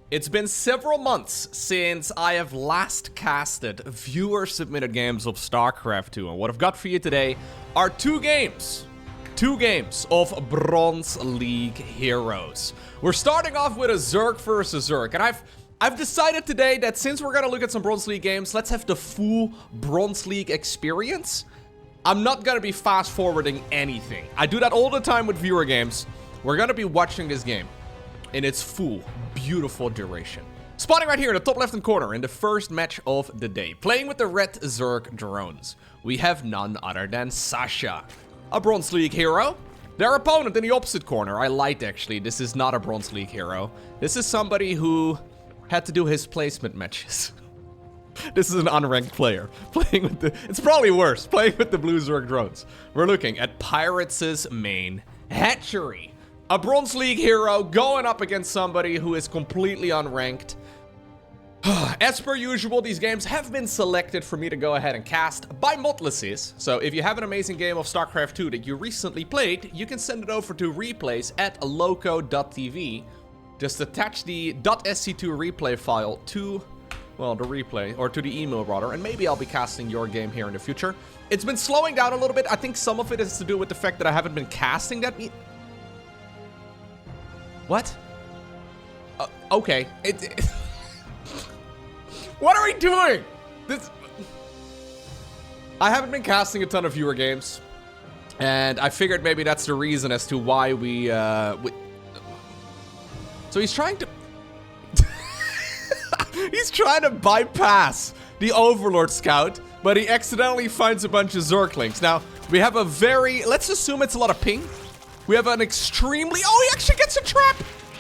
It's been several months since I have last casted viewer-submitted games of StarCraft 2, and what I've got for you today are two games of Bronze League heroes. We're starting off with a Zerg versus Zerg, and I've decided today that since we're gonna look at some Bronze League games, let's have the full Bronze League experience. I'm not gonna be fast-forwarding anything. I do that all the time with viewer games. We're gonna be watching this game in its full, beautiful duration. Spawning right here in the top left-hand corner in the first match of the day. Playing with the red Zerg drones, we have none other than Sasha, a Bronze League hero. Their opponent in the opposite corner, I lied actually, this is not a Bronze League hero. This is somebody who had to do his placement matches. This is an unranked player, playing with the, it's probably worse, playing with the blue Zerg drones. We're looking at Pirates' main hatchery. A Bronze League hero going up against somebody who is completely unranked. As per usual, these games have been selected for me to go ahead and cast by modlesses. So if you have an amazing game of StarCraft 2 that you recently played, you can send it over to replays at LowkoTV. Just attach the .sc2 replay file to, well, the replay, or to the email rather, and maybe I'll be casting your game here in the future. It's been slowing down a little bit. I think some of it has to do with the fact that I haven't been casting that. What? Okay. What are we doing? I haven't been casting a ton of viewer games, and I figured maybe that's the reason as to why we so he's trying to he's trying to bypass the Overlord Scout, but he accidentally finds a bunch of Zerglings. Now, we have a very, let's assume it's a lot of ping. We have an extremely, oh, he actually gets a trap!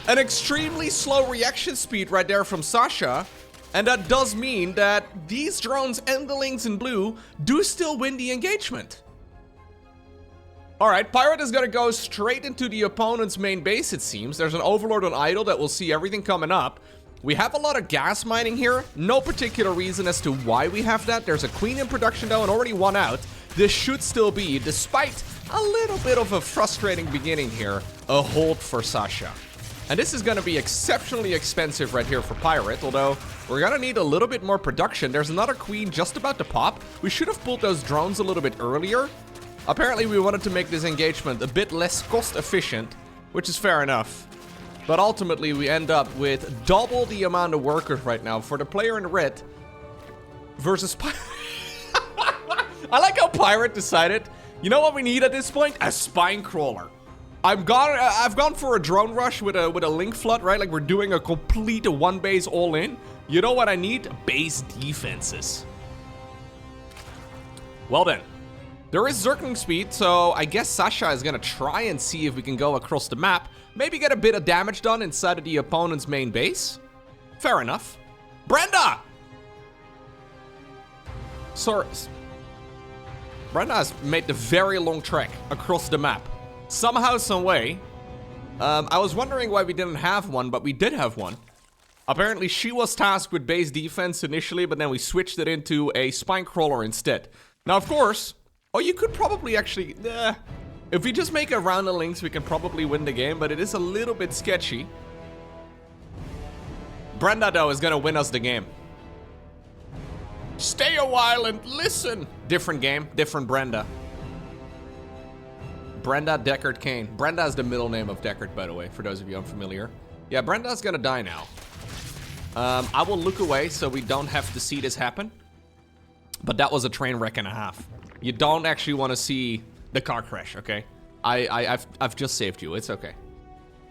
An extremely slow reaction speed right there from Sasha. And that does mean that these drones and the Lings in blue do still win the engagement. Alright, Pirate is gonna go straight into the opponent's main base, it seems. There's an Overlord on idle that will see everything coming up. We have a lot of gas mining here. No particular reason as to why we have that. There's a Queen in production though and already one out. This should still be, despite a little bit of a frustrating beginning here, a hold for Sasha. And this is going to be exceptionally expensive right here for Pirate, although we're going to need a little bit more production. There's another Queen just about to pop. We should have pulled those drones a little bit earlier. Apparently we wanted to make this engagement a bit less cost efficient, which is fair enough. But ultimately we end up with double the amount of workers right now for the player in red versus Pirate. I like how Pirate decided, you know what we need at this point? A spine crawler. I've gone for a drone rush with a link flood, right? Like we're doing a complete one base all in. You know what I need? Base defenses. Well then, there is Zergling speed, so I guess Sasha is gonna try and see if we can go across the map. Maybe get a bit of damage done inside of the opponent's main base. Fair enough. Brenda! Sorry. Brenda has made the very long trek across the map. Somehow, some way. I was wondering why we didn't have one, but we did have one. Apparently, she was tasked with base defense initially, but then we switched it into a spine crawler instead. Now, of course, oh, you could probably actually, if we just make a round of links, we can probably win the game, but it is a little bit sketchy. Brenda, though, is gonna win us the game. Stay a while and listen. Different game, different Brenda. Brenda Deckard Kane. Brenda is the middle name of Deckard, by the way, for those of you unfamiliar. Yeah, Brenda's gonna die now. I will look away so we don't have to see this happen. But that was a train wreck and a half. You don't actually want to see the car crash, okay? I've just saved you. It's okay.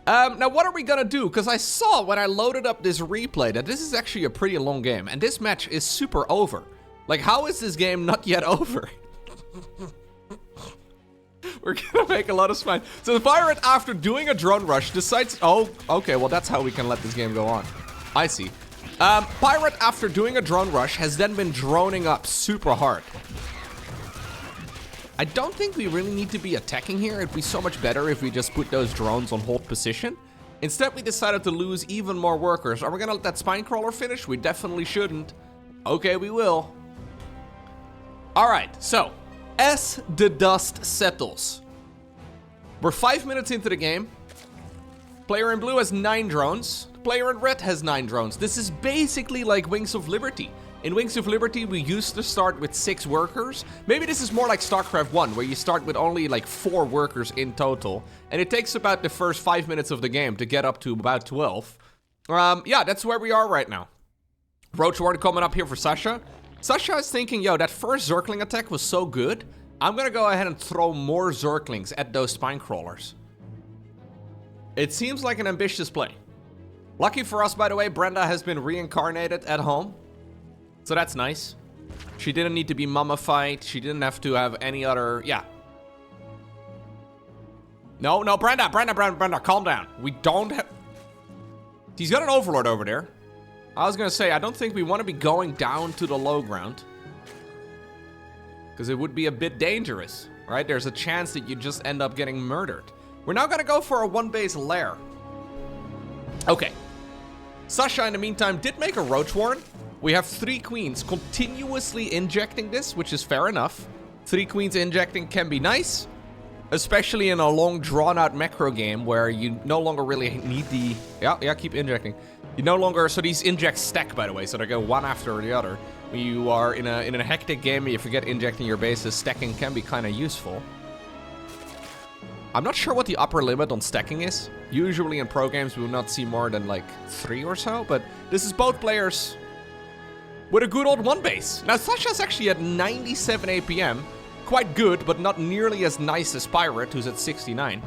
Now what are we gonna do? Because I saw when I loaded up this replay that this is actually a pretty long game, and this match is super over. Like, how is this game not yet over? We're gonna make a lot of spine. So the Pirate, after doing a drone rush, decides, oh, okay, well that's how we can let this game go on. I see. Pirate, after doing a drone rush, has then been droning up super hard. I don't think we really need to be attacking here. It'd be so much better if we just put those drones on hold position. Instead, we decided to lose even more workers. Are we gonna let that spine crawler finish? We definitely shouldn't. Okay, we will. All right, so as the dust settles, we're 5 minutes into the game. Player in blue has 9 drones. player in red has 9 drones. This is basically like Wings of Liberty. In Wings of Liberty, we used to start with 6 workers. Maybe this is more like StarCraft 1, where you start with only like 4 workers in total. And it takes about the first 5 minutes of the game to get up to about 12. Yeah, that's where we are right now. Roach Warden coming up here for Sasha. Sasha is thinking, yo, that first Zergling attack was so good. I'm gonna go ahead and throw more Zerglings at those spine crawlers. It seems like an ambitious play. Lucky for us, by the way, Brenda has been reincarnated at home. So that's nice. She didn't need to be mummified. She didn't have to have any other... Yeah. No, Brenda, calm down. We don't have... He's got an Overlord over there. I was gonna say, I don't think we want to be going down to the low ground. Because it would be a bit dangerous, right? There's a chance that you just end up getting murdered. We're now gonna go for a 1-base lair. Okay. Sasha, in the meantime, did make a Roach Warren. We have 3 queens continuously injecting this, which is fair enough. 3 queens injecting can be nice. Especially in a long, drawn-out macro game where you no longer really need the... Yeah, keep injecting. You no longer... So these injects stack, by the way, so they go one after the other. When you are in a hectic game and you forget injecting your bases, stacking can be kind of useful. I'm not sure what the upper limit on stacking is. Usually in pro games we will not see more than like 3 or so, but this is both players with a good old 1-base. Now Sasha's actually at 97 APM. Quite good, but not nearly as nice as Pirate, who's at 69.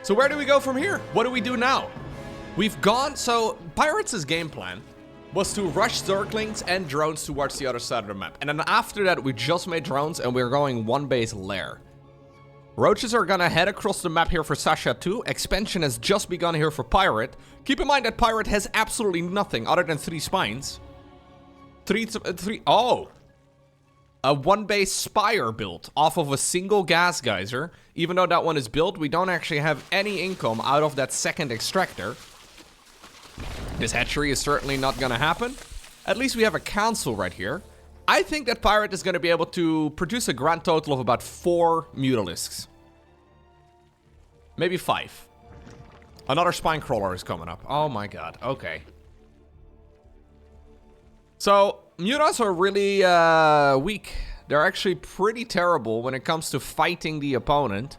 So where do we go from here? What do we do now? We've gone... So Pirate's game plan was to rush Zerglings and drones towards the other side of the map. And then after that, we just made drones and we're going 1-base lair. Roaches are gonna head across the map here for Sasha too. Expansion has just begun here for Pirate. Keep in mind that Pirate has absolutely nothing other than 3 spines. Oh! A 1-base Spire built off of a single gas geyser. Even though that one is built, we don't actually have any income out of that second extractor. This hatchery is certainly not gonna happen. At least we have a council right here. I think that Pirate is gonna be able to produce a grand total of about 4 Mutalisks. Maybe 5. Another spine crawler is coming up. Oh my god, okay. So, Mutas are really weak. They're actually pretty terrible when it comes to fighting the opponent.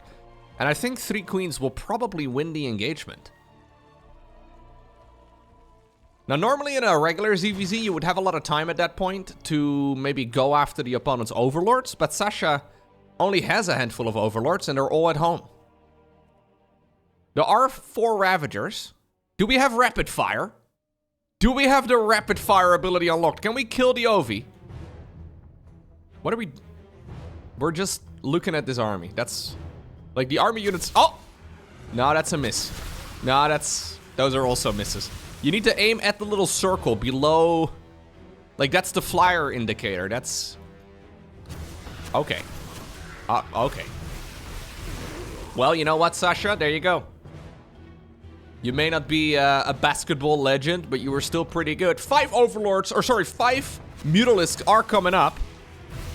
And I think 3 queens will probably win the engagement. Now, normally in a regular ZVZ, you would have a lot of time at that point to maybe go after the opponent's overlords. But Sasha only has a handful of overlords and they're all at home. There are 4 Ravagers. Do we have rapid fire? Do we have the rapid fire ability unlocked? Can we kill the Ovi? What are we... We're just looking at this army. That's... Like, the army units... Oh! No, that's a miss. No, that's... Those are also misses. You need to aim at the little circle below... Like, that's the flyer indicator. That's... Okay. Okay. Well, you know what, Sasha? There you go. You may not be a basketball legend, but you were still pretty good. 5 overlords, or sorry, 5 Mutalisks are coming up.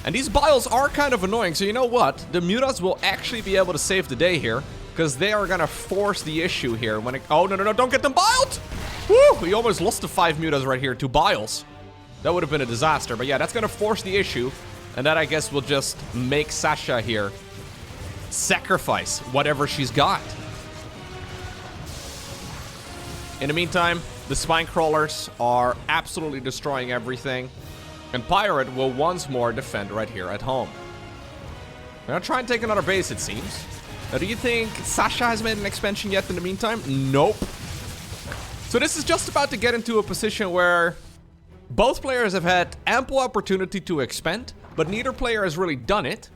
And these biles are kind of annoying, so you know what? The Mutas will actually be able to save the day here, because they are gonna force the issue here when it... Oh, no, don't get them biled! Woo! We almost lost the 5 Mutas right here to biles. That would have been a disaster, but yeah, that's gonna force the issue. And that, I guess, will just make Sasha here sacrifice whatever she's got. In the meantime, the spine crawlers are absolutely destroying everything. And Pirate will once more defend right here at home. We're gonna try and take another base, it seems. Now, do you think Sasha has made an expansion yet in the meantime? Nope. So this is just about to get into a position where both players have had ample opportunity to expand, but neither player has really done it.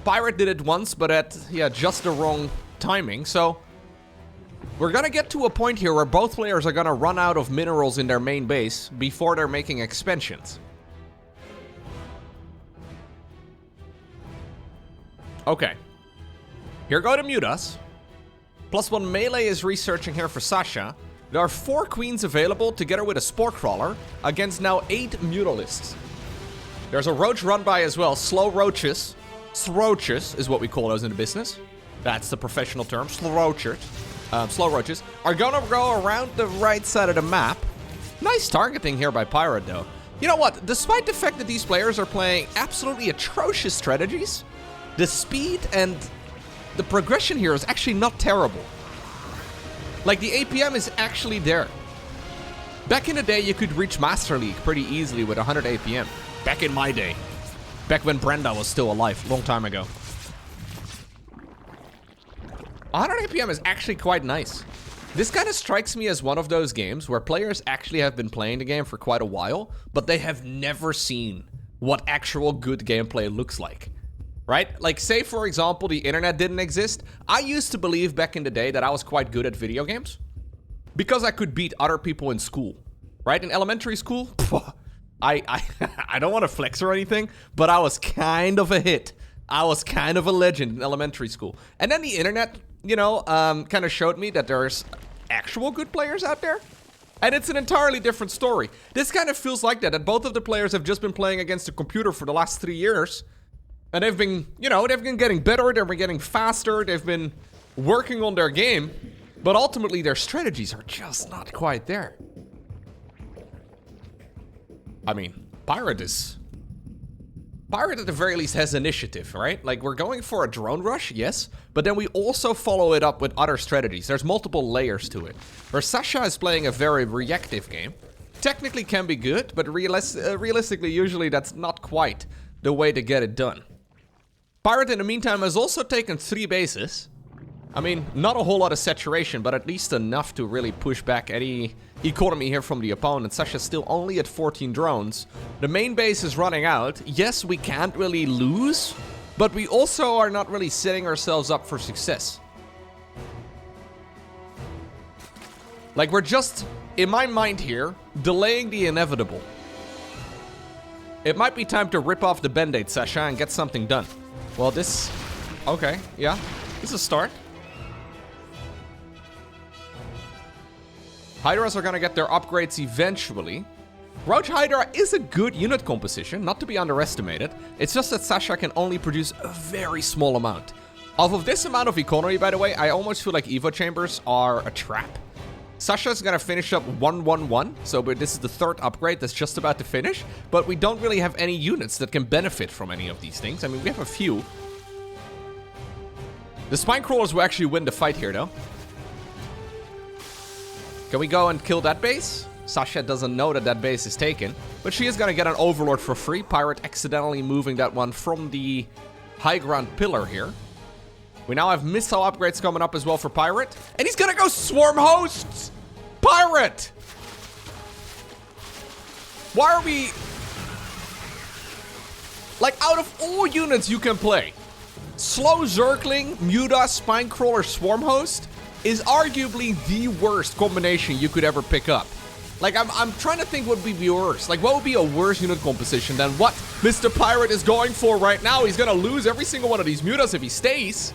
Pirate did it once, but at, yeah, just the wrong timing. So we're gonna get to a point here where both players are gonna run out of minerals in their main base before they're making expansions. Okay. Here go the Mutas. +1 melee is researching here for Sasha. There are 4 queens available together with a Spore Crawler against now 8 Mutalisks. There's a Roach run by as well. Slow Roaches. Sroaches is what we call those in the business. That's the professional term. Sroaches. slow roaches, are gonna go around the right side of the map. Nice targeting here by Pirate, though. You know what? Despite the fact that these players are playing absolutely atrocious strategies, the speed and the progression here is actually not terrible. Like, the APM is actually there. Back in the day, you could reach Master League pretty easily with 100 APM. Back in my day. Back when Brenda was still alive, long time ago. 100 APM is actually quite nice. This kind of strikes me as one of those games where players actually have been playing the game for quite a while, but they have never seen what actual good gameplay looks like. Right? Like, say, for example, the internet didn't exist. I used to believe back in the day that I was quite good at video games because I could beat other people in school. Right? In elementary school, I don't want to flex or anything, but I was kind of a hit. I was kind of a legend in elementary school. And then the internet, you know, kind of showed me that there's actual good players out there. And it's an entirely different story. This kind of feels like that both of the players have just been playing against a computer for the last 3 years. And they've been, you know, they've been getting better, they've been getting faster, they've been working on their game. But ultimately, their strategies are just not quite there. I mean, Pirate at the very least has initiative, right? Like, we're going for a drone rush, yes, but then we also follow it up with other strategies. There's multiple layers to it. Where Sasha is playing a very reactive game. Technically can be good, but realistically, usually that's not quite the way to get it done. Pirate, in the meantime, has also taken 3 bases. I mean, not a whole lot of saturation, but at least enough to really push back any economy here from the opponent. Sasha's still only at 14 drones. The main base is running out. Yes, we can't really lose, but we also are not really setting ourselves up for success. Like, we're just, in my mind here, delaying the inevitable. It might be time to rip off the band-aid, Sasha, and get something done. Well, this... Okay, yeah. This is a start. Hydras are gonna get their upgrades eventually. Roach Hydra is a good unit composition, not to be underestimated. It's just that Sasha can only produce a very small amount. Off of this amount of economy, by the way, I almost feel like Evo Chambers are a trap. Sasha's gonna finish up 1-1-1, so this is the 3rd upgrade that's just about to finish, but we don't really have any units that can benefit from any of these things. I mean, we have a few. The Spine Crawlers will actually win the fight here, though. Can we go and kill that base? Sasha doesn't know that that base is taken, but she is gonna get an Overlord for free. Pirate accidentally moving that one from the high ground pillar here. We now have missile upgrades coming up as well for Pirate. And he's gonna go Swarm Hosts! Pirate! Why are we... Like, out of all units you can play, Slow Zergling, Muta, Spinecrawler, Swarm Host is arguably the worst combination you could ever pick up. Like, I'm trying to think what would be worse. Like, what would be a worse unit composition than what Mr. Pirate is going for right now? He's gonna lose every single one of these Mutas if he stays.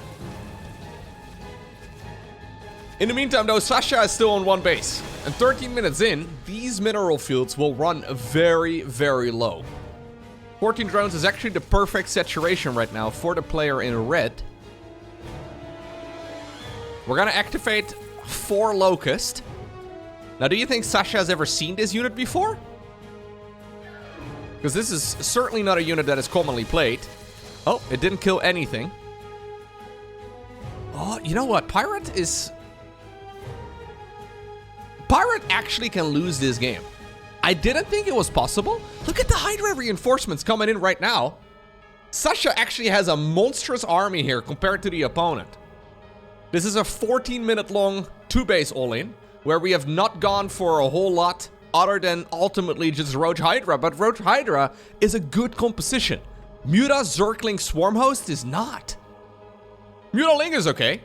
In the meantime, though, Sasha is still on 1 base. And 13 minutes in, these mineral fields will run very, very low. 14 drones is actually the perfect saturation right now for the player in red. We're gonna activate 4 Locust. Now, do you think Sasha has ever seen this unit before? Because this is certainly not a unit that is commonly played. Oh, it didn't kill anything. Oh, you know what? Pirate actually can lose this game. I didn't think it was possible. Look at the Hydra reinforcements coming in right now. Sasha actually has a monstrous army here compared to the opponent. This is a 14-minute long 2-base all-in, where we have not gone for a whole lot other than ultimately just Roach Hydra, but Roach Hydra is a good composition. Muta Zergling Swarm Host is not. Mutaling is okay.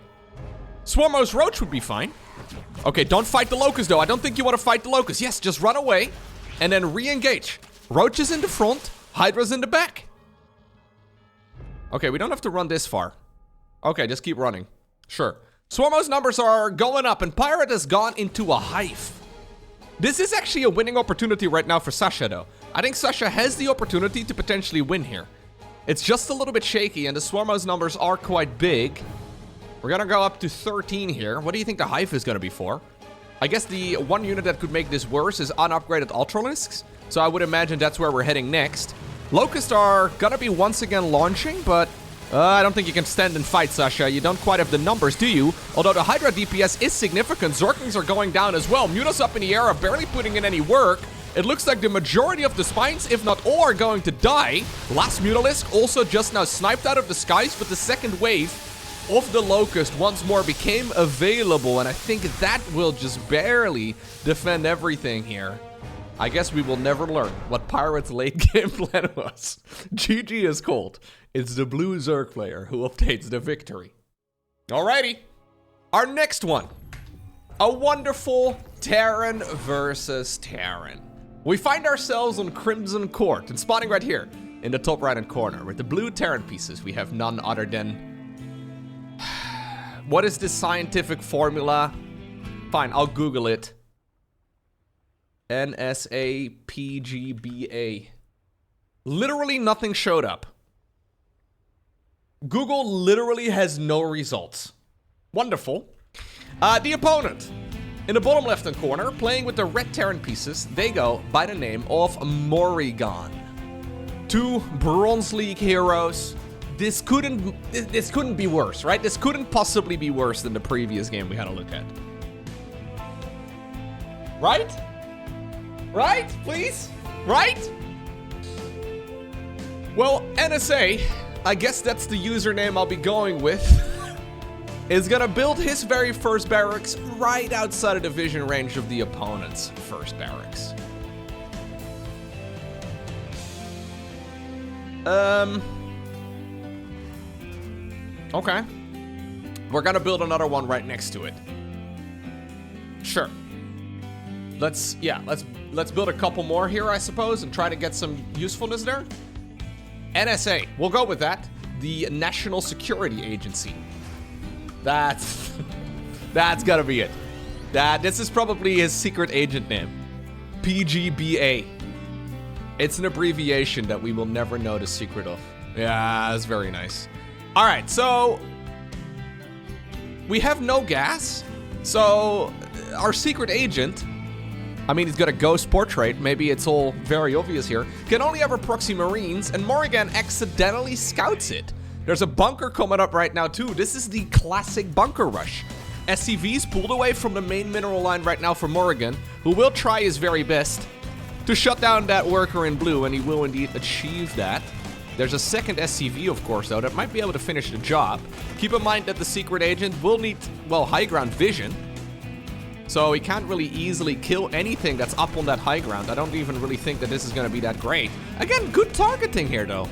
Swarm Host Roach would be fine. Okay, don't fight the Locust though. I don't think you want to fight the Locust. Yes, just run away and then re-engage. Roach is in the front, Hydra's in the back. Okay, we don't have to run this far. Okay, just keep running. Sure. Swarm Host numbers are going up and Pirate has gone into a hive. This is actually a winning opportunity right now for Sasha though. I think Sasha has the opportunity to potentially win here. It's just a little bit shaky and the Swarm Host numbers are quite big. We're gonna go up to 13 here. What do you think the Hive is gonna be for? I guess the one unit that could make this worse is unupgraded Ultralisks. So I would imagine that's where we're heading next. Locusts are gonna be once again launching, but I don't think you can stand and fight, Sasha. You don't quite have the numbers, do you? Although the Hydra DPS is significant, Zerglings are going down as well. Mutas up in the air are barely putting in any work. It looks like the majority of the spines, if not all, are going to die. Last Mutalisk also just now sniped out of the skies, but the second wave of the Locust once more became available, and I think that will just barely defend everything here. I guess we will never learn what Pirates' late game plan was. GG is cold. It's the blue Zerg player who obtains the victory. Alrighty. Our next one. A wonderful Terran versus Terran. We find ourselves on Crimson Court, and spawning right here in the top right-hand corner with the blue Terran pieces. We have none other than... What is this scientific formula? Fine, I'll Google it. NSAPGBA. Literally nothing showed up. Google literally has no results. Wonderful. The opponent. In the bottom left-hand corner, playing with the red Terran pieces, they go by the name of Morrigan. 2 Bronze League heroes. This couldn't be worse, right? This couldn't possibly be worse than the previous game we had a look at. Right? Right? Please? Right? Well, NSA, I guess that's the username I'll be going with, is gonna build his very first barracks right outside of the vision range of the opponent's first barracks. Okay. We're gonna build another one right next to it. Sure. Let's build a couple more here, I suppose, and try to get some usefulness there. NSA, we'll go with that. The National Security Agency. That's gotta be it. This is probably his secret agent name. PGBA. It's an abbreviation that we will never know the secret of. Yeah, that's very nice. All right, so we have no gas. So our secret agent, I mean, he's got a ghost portrait. Maybe it's all very obvious here. Can only ever proxy Marines, and Morrigan accidentally scouts it. There's a bunker coming up right now, too. This is the classic bunker rush. SCV's pulled away from the main mineral line right now for Morrigan, who will try his very best to shut down that worker in blue, and he will indeed achieve that. There's a second SCV, of course, though, that might be able to finish the job. Keep in mind that the secret agent will need, well, high ground vision. So he can't really easily kill anything that's up on that high ground. I don't even really think that this is going to be that great. Again, good targeting here, though.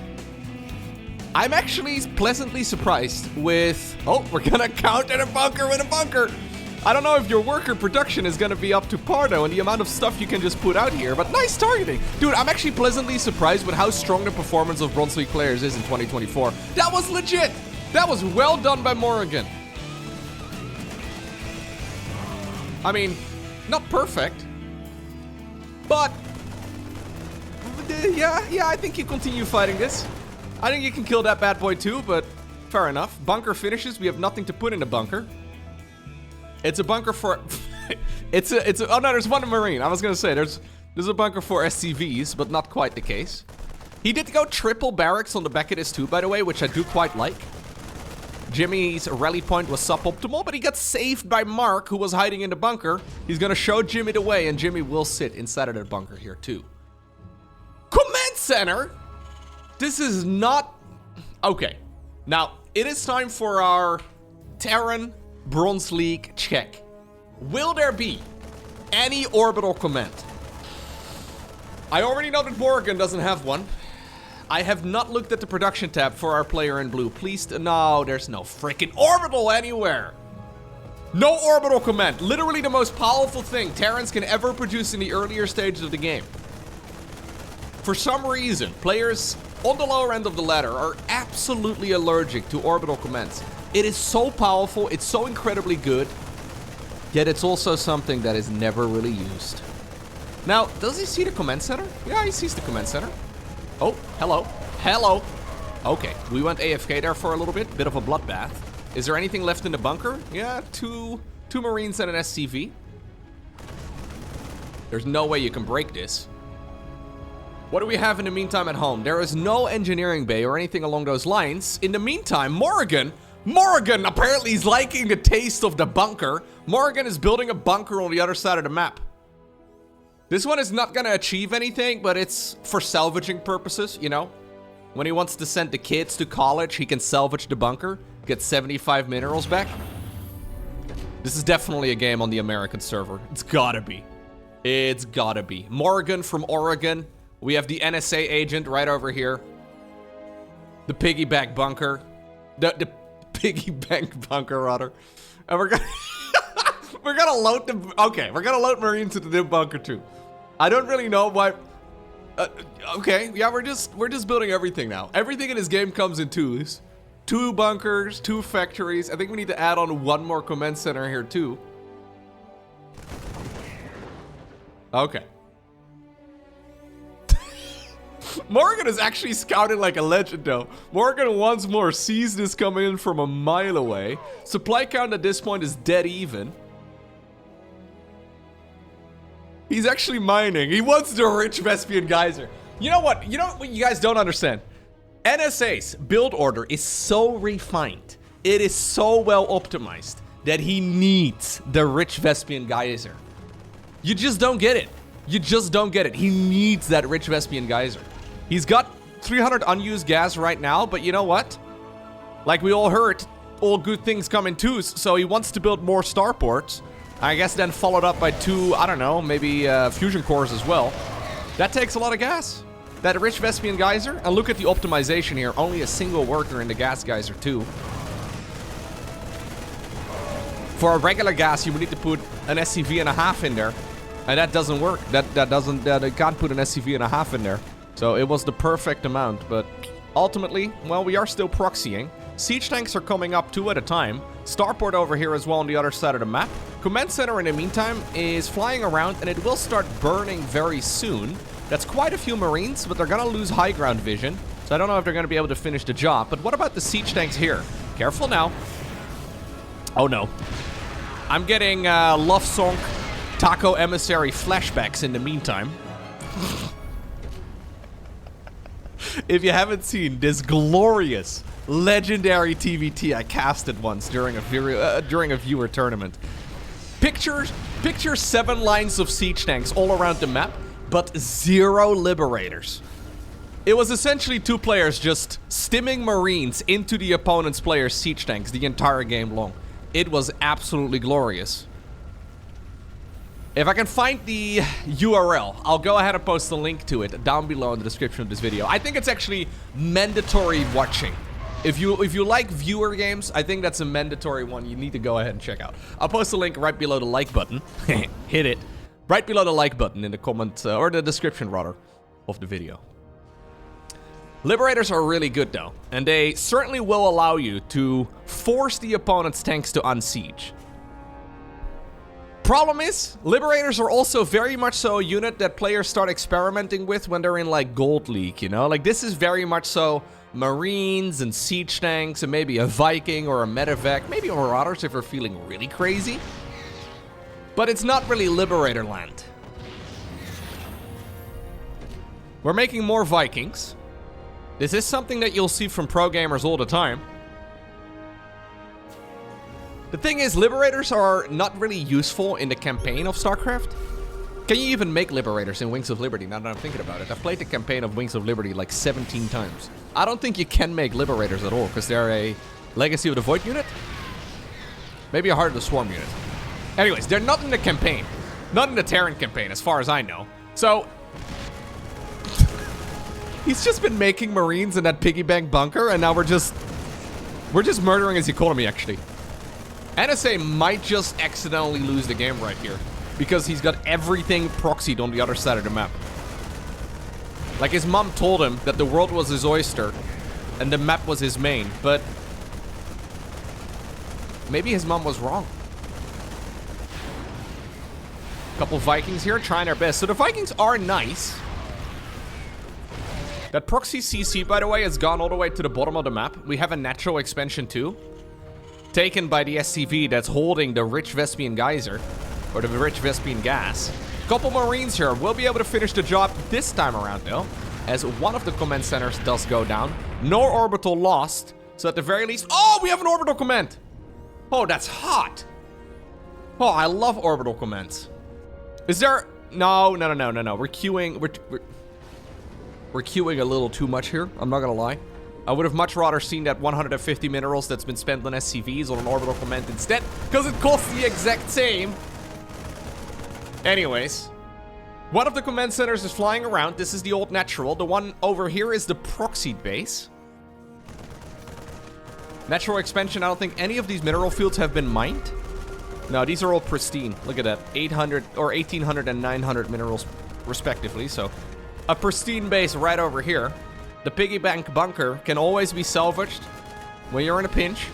I'm actually pleasantly surprised with... Oh, we're going to counter a bunker with a bunker. I don't know if your worker production is going to be up to par, though, and the amount of stuff you can just put out here, but nice targeting. Dude, I'm actually pleasantly surprised with how strong the performance of Bronze League players is in 2024. That was legit. That was well done by Morrigan. I mean, not perfect, but yeah, I think you continue fighting this. I think you can kill that bad boy too, but fair enough. Bunker finishes. We have nothing to put in the bunker. It's a bunker for... it's a... Oh no, there's one Marine. I was gonna say, there's a bunker for SCVs, but not quite the case. He did go triple barracks on the back of this too, by the way, which I do quite like. Jimmy's rally point was suboptimal, but he got saved by Mark, who was hiding in the bunker. He's gonna show Jimmy the way, and Jimmy will sit inside of the bunker here too. Command center? This is not... Okay. Now, it is time for our Terran Bronze League check. Will there be any orbital command? I already know that Morrigan doesn't have one. I have not looked at the production tab for our player in blue. Please, no, there's no freaking orbital anywhere. No orbital command. Literally the most powerful thing Terrans can ever produce in the earlier stages of the game. For some reason, players on the lower end of the ladder are absolutely allergic to orbital commands. It is so powerful, it's so incredibly good, yet it's also something that is never really used. Now, does he see the command center? Yeah, he sees the command center. Oh, hello. Hello. Okay, we went AFK there for a little bit of a bloodbath. Is there anything left in the bunker? Yeah, two Marines and an SCV. There's no way you can break this. What do we have in the meantime at home? There is no engineering bay or anything along those lines. In the meantime, Morrigan apparently is liking the taste of the bunker. Morrigan is building a bunker on the other side of the map. This one is not gonna achieve anything, but it's for salvaging purposes, you know? When he wants to send the kids to college, he can salvage the bunker, get 75 minerals back. This is definitely a game on the American server. It's gotta be. It's gotta be. Morrigan from Oregon. We have the NSA agent right over here. The piggyback bunker. The piggyback bunker, rather. And we're gonna... we're gonna load the... Okay, we're gonna load Marines into the bunker too. I don't really know why... okay, yeah, we're just building everything now. Everything in this game comes in twos. 2 bunkers, 2 factories. I think we need to add on 1 more command center here too. Okay. Morgan is actually scouted like a legend though. Morgan once more sees this coming in from a mile away. Supply count at this point is dead even. He's actually mining. He wants the rich Vespian geyser. You know what? You know what you guys don't understand? NSA's build order is so refined. It is so well optimized that he needs the rich Vespian geyser. You just don't get it. You just don't get it. He needs that rich Vespian geyser. He's got 300 unused gas right now, but you know what? Like we all heard, all good things come in twos, so he wants to build more starports. I guess then followed up by 2, I don't know, maybe fusion cores as well. That takes a lot of gas. That rich Vespian geyser. And look at the optimization here. Only a single worker in the gas geyser too. For a regular gas, you would need to put an SCV and a half in there. And that doesn't work. That can't put an SCV and a half in there. So it was the perfect amount. But ultimately, well, we are still proxying. Siege tanks are coming up 2 at a time. Starport over here as well on the other side of the map. Command center in the meantime is flying around and it will start burning very soon. That's quite a few Marines, but they're gonna lose high ground vision. So I don't know if they're gonna be able to finish the job. But what about the siege tanks here? Careful now. Oh no. I'm getting Love Song Taco Emissary flashbacks in the meantime. If you haven't seen this glorious, legendary TVT I casted once during a viewer tournament. Picture 7 lines of siege tanks all around the map, but 0 liberators. It was essentially 2 players just stimming Marines into the opponent's player's siege tanks the entire game long. It was absolutely glorious. If I can find the URL, I'll go ahead and post a link to it down below in the description of this video. I think it's actually mandatory watching. If you like viewer games, I think that's a mandatory one you need to go ahead and check out. I'll post a link right below the like button. Hit it. Right below the like button in the comment, or the description rather, of the video. Liberators are really good though, and they certainly will allow you to force the opponent's tanks to unsiege. Problem is, Liberators are also very much so a unit that players start experimenting with when they're in like Gold League, you know? Like this is very much so Marines and siege tanks and maybe a Viking or a Medevac, maybe Marauders if you're feeling really crazy. But it's not really Liberator land. We're making more Vikings. This is something that you'll see from pro gamers all the time. The thing is, Liberators are not really useful in the campaign of StarCraft. Can you even make Liberators in Wings of Liberty, now that I'm thinking about it? I've played the campaign of Wings of Liberty like 17 times. I don't think you can make Liberators at all, because they're a Legacy of the Void unit? Maybe a Heart of the Swarm unit. Anyways, they're not in the campaign. Not in the Terran campaign, as far as I know. So... he's just been making Marines in that piggyback bunker, and now we're just murdering his economy, actually. NSA might just accidentally lose the game right here, because he's got everything proxied on the other side of the map. Like his mom told him that the world was his oyster, and the map was his main, but... maybe his mom was wrong. Couple Vikings here trying their best. So the Vikings are nice. That proxy CC, by the way, has gone all the way to the bottom of the map. We have a natural expansion too. taken by the SCV that's holding the rich Vespian geyser, or the rich Vespian gas. Couple Marines here will be able to finish the job this time around though, as one of the command centers does go down. No orbital lost, so at the very least... Oh, we have an orbital command! Oh, that's hot! Oh, I love orbital commands. Is there... No. We're queuing... We're queuing a little too much here, I'm not gonna lie. I would have much rather seen that 150 minerals that's been spent on SCVs on an orbital command instead, because it costs the exact same. Anyways, one of the command centers is flying around. This is the old natural. The one over here is the proxy base. Natural expansion, I don't think any of these mineral fields have been mined. No, these are all pristine. Look at that, 800 or 1800 and 900 minerals respectively, so a pristine base right over here. The piggy bank bunker can always be salvaged when you're in a pinch.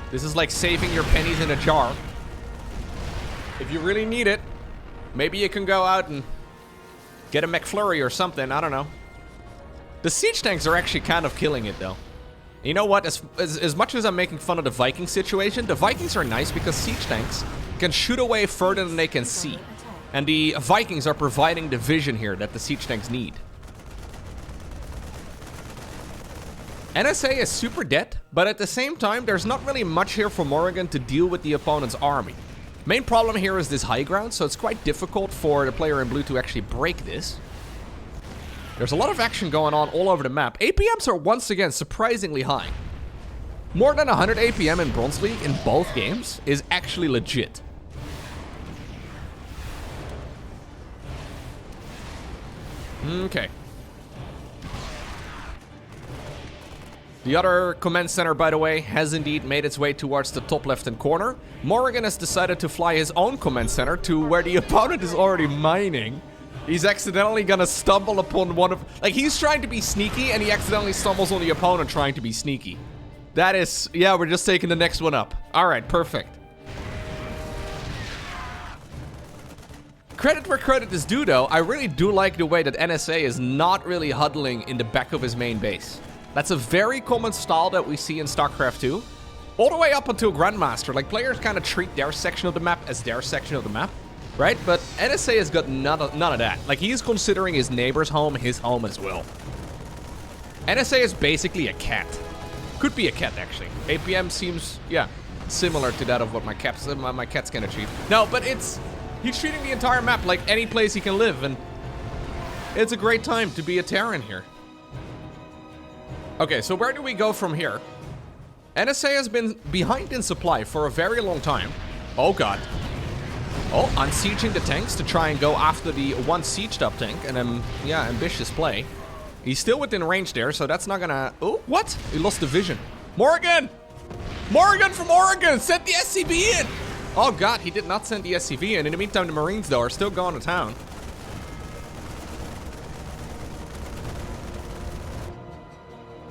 This is like saving your pennies in a jar. If you really need it, maybe you can go out and get a McFlurry or something, I don't know. The siege tanks are actually kind of killing it though. You know what, as much as I'm making fun of the Viking situation, the Vikings are nice because siege tanks can shoot away further than they can see. And the Vikings are providing the vision here that the siege tanks need. NSA is super dead, but at the same time, there's not really much here for Morrigan to deal with the opponent's army. Main problem here is this high ground, so it's quite difficult for the player in blue to actually break this. There's a lot of action going on all over the map. APMs are once again surprisingly high. More than 100 APM in Bronze League in both games is actually legit. Okay. The other command center, by the way, has indeed made its way towards the top left-hand corner. Morrigan has decided to fly his own command center to where the opponent is already mining. He's accidentally gonna stumble upon one of... Like, he's trying to be sneaky, and he accidentally stumbles on the opponent trying to be sneaky. That is... Yeah, we're just taking the next one up. Alright, perfect. Credit where credit is due, though. I really do like the way that NSA is not really huddling in the back of his main base. That's a very common style that we see in StarCraft 2. All the way up until Grandmaster. Like, players kind of treat their section of the map as their section of the map, right? But NSA has got none of that. Like, he's considering his neighbor's home his home as well. NSA is basically a cat. Could be a cat, actually. APM seems, yeah, similar to that of what my cats can achieve. No, but he's treating the entire map like any place he can live, and it's a great time to be a Terran here. Okay, so where do we go from here? NSA has been behind in supply for a very long time. Oh god. Oh, unsieging the tanks to try and go after the one sieged up tank. And yeah, ambitious play. He's still within range there, so that's not gonna... Oh, what? He lost the vision. Morrigan! Morrigan from Oregon! Send the SCV in! Oh god, he did not send the SCV in. In the meantime, the Marines, though, are still going to town.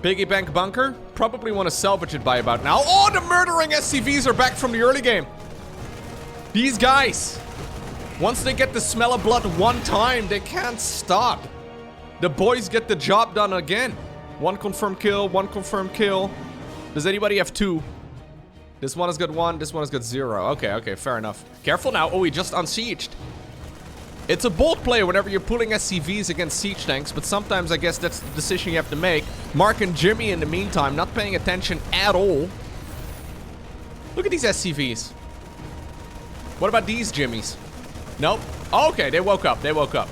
Piggy bank bunker. Probably want to salvage it by about now. Oh, the murdering SCVs are back from the early game. These guys, once they get the smell of blood one time, they can't stop. The boys get the job done again. One confirmed kill, one confirmed kill. Does anybody have two? This one has got one, this one has got zero. Okay, fair enough. Careful now. Oh, he just unsieged. It's a bold play whenever you're pulling SCVs against siege tanks, but sometimes I guess that's the decision you have to make. Mark and Jimmy, in the meantime, not paying attention at all. Look at these SCVs. What about these Jimmies? Nope. Oh, okay, they woke up. They woke up.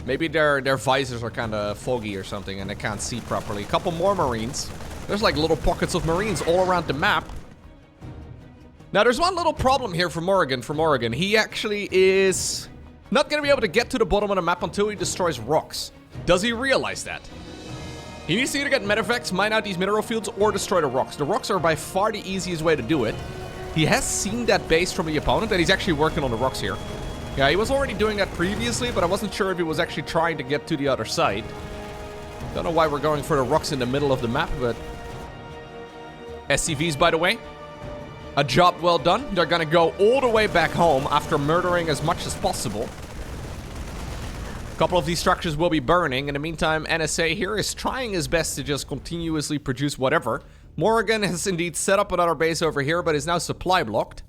Maybe their visors are kind of foggy or something and they can't see properly. A couple more Marines. There's like little pockets of Marines all around the map. Now, there's one little problem here for Morrigan. He actually is not going to be able to get to the bottom of the map until he destroys rocks. Does he realize that? He needs to either get medevacs, mine out these mineral fields, or destroy the rocks. The rocks are by far the easiest way to do it. He has seen that base from the opponent, and he's actually working on the rocks here. Yeah, he was already doing that previously, but I wasn't sure if he was actually trying to get to the other side. Don't know why we're going for the rocks in the middle of the map, but... SCVs, by the way. A job well done. They're gonna go all the way back home after murdering as much as possible. A couple of these structures will be burning. In the meantime, NSA here is trying his best to just continuously produce whatever. Morrigan has indeed set up another base over here, but is now supply blocked.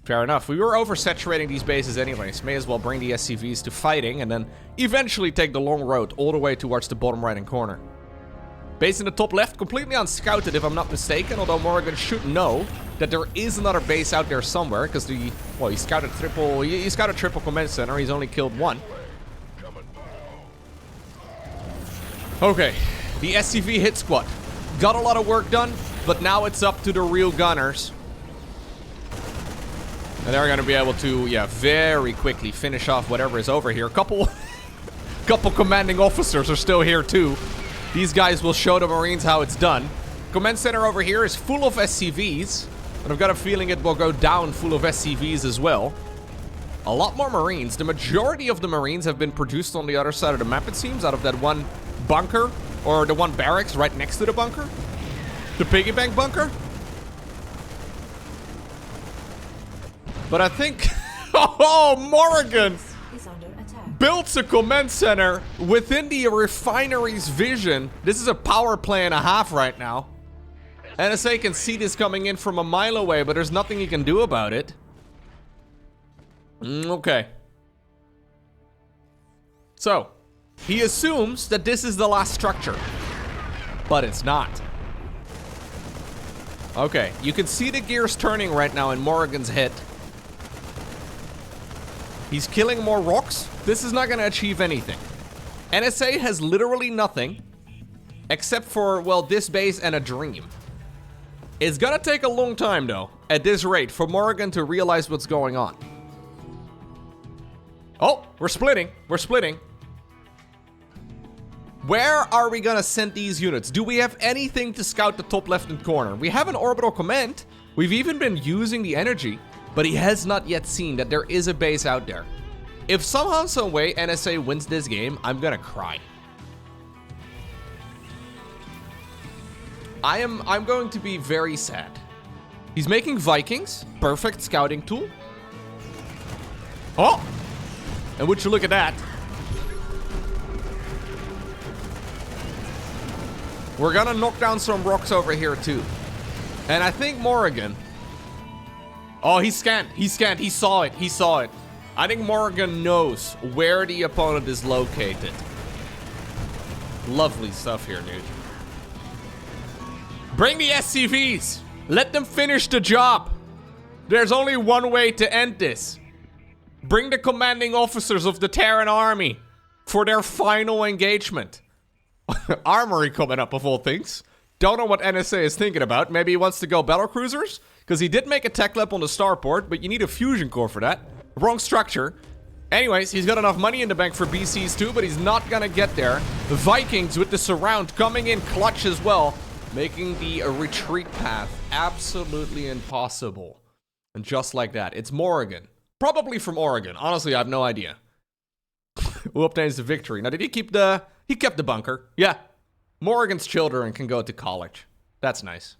Fair enough. We were oversaturating these bases anyways. May as well bring the SCVs to fighting and then eventually take the long road all the way towards the bottom right-hand corner. Base in the top left, completely unscouted if I'm not mistaken, although Morrigan should know that there is another base out there somewhere, because he scouted triple command center, he's only killed one. Okay, the SCV hit squad. Got a lot of work done, but now it's up to the real gunners. And they're gonna be able to, yeah, very quickly finish off whatever is over here. Couple commanding officers are still here too. These guys will show the Marines how it's done. Command center over here is full of SCVs, and I've got a feeling it will go down full of SCVs as well. A lot more Marines. The majority of the Marines have been produced on the other side of the map, it seems, out of that one bunker, or the one barracks right next to the bunker. The piggy bank bunker. But I think... oh, Morrigan built a command center within the refinery's vision. This is a power play and a half right now. NSA can see this coming in from a mile away, but there's nothing he can do about it. Okay. So, he assumes that this is the last structure. But it's not. Okay, you can see the gears turning right now in Morrigan's head. He's killing more rocks. This is not going to achieve anything. NSA has literally nothing except for, well, this base and a dream. It's going to take a long time, though, at this rate, for Morrigan to realize what's going on. Oh, we're splitting. We're splitting. Where are we going to send these units? Do we have anything to scout the top left-hand corner? We have an orbital command. We've even been using the energy. But he has not yet seen that there is a base out there. If somehow, some way, NSA wins this game, I'm gonna cry. I'm going to be very sad. He's making Vikings. Perfect scouting tool. Oh! And would you look at that? We're gonna knock down some rocks over here, too. And I think Morrigan... oh, he scanned. He scanned. He saw it. He saw it. I think Morrigan knows where the opponent is located. Lovely stuff here, dude. Bring the SCVs. Let them finish the job. There's only one way to end this. Bring the commanding officers of the Terran army for their final engagement. Armory coming up, of all things. Don't know what NSA is thinking about. Maybe he wants to go battlecruisers? Because he did make a tech lab on the starport, but you need a fusion core for that. Wrong structure. Anyways, he's got enough money in the bank for BCs too, but he's not gonna get there. The Vikings with the surround coming in clutch as well, making the retreat path absolutely impossible. And just like that, it's Morrigan. Probably from Oregon. Honestly, I have no idea. Who obtains the victory? Now, did he keep the... he kept the bunker. Yeah. Morrigan's children can go to college. That's nice.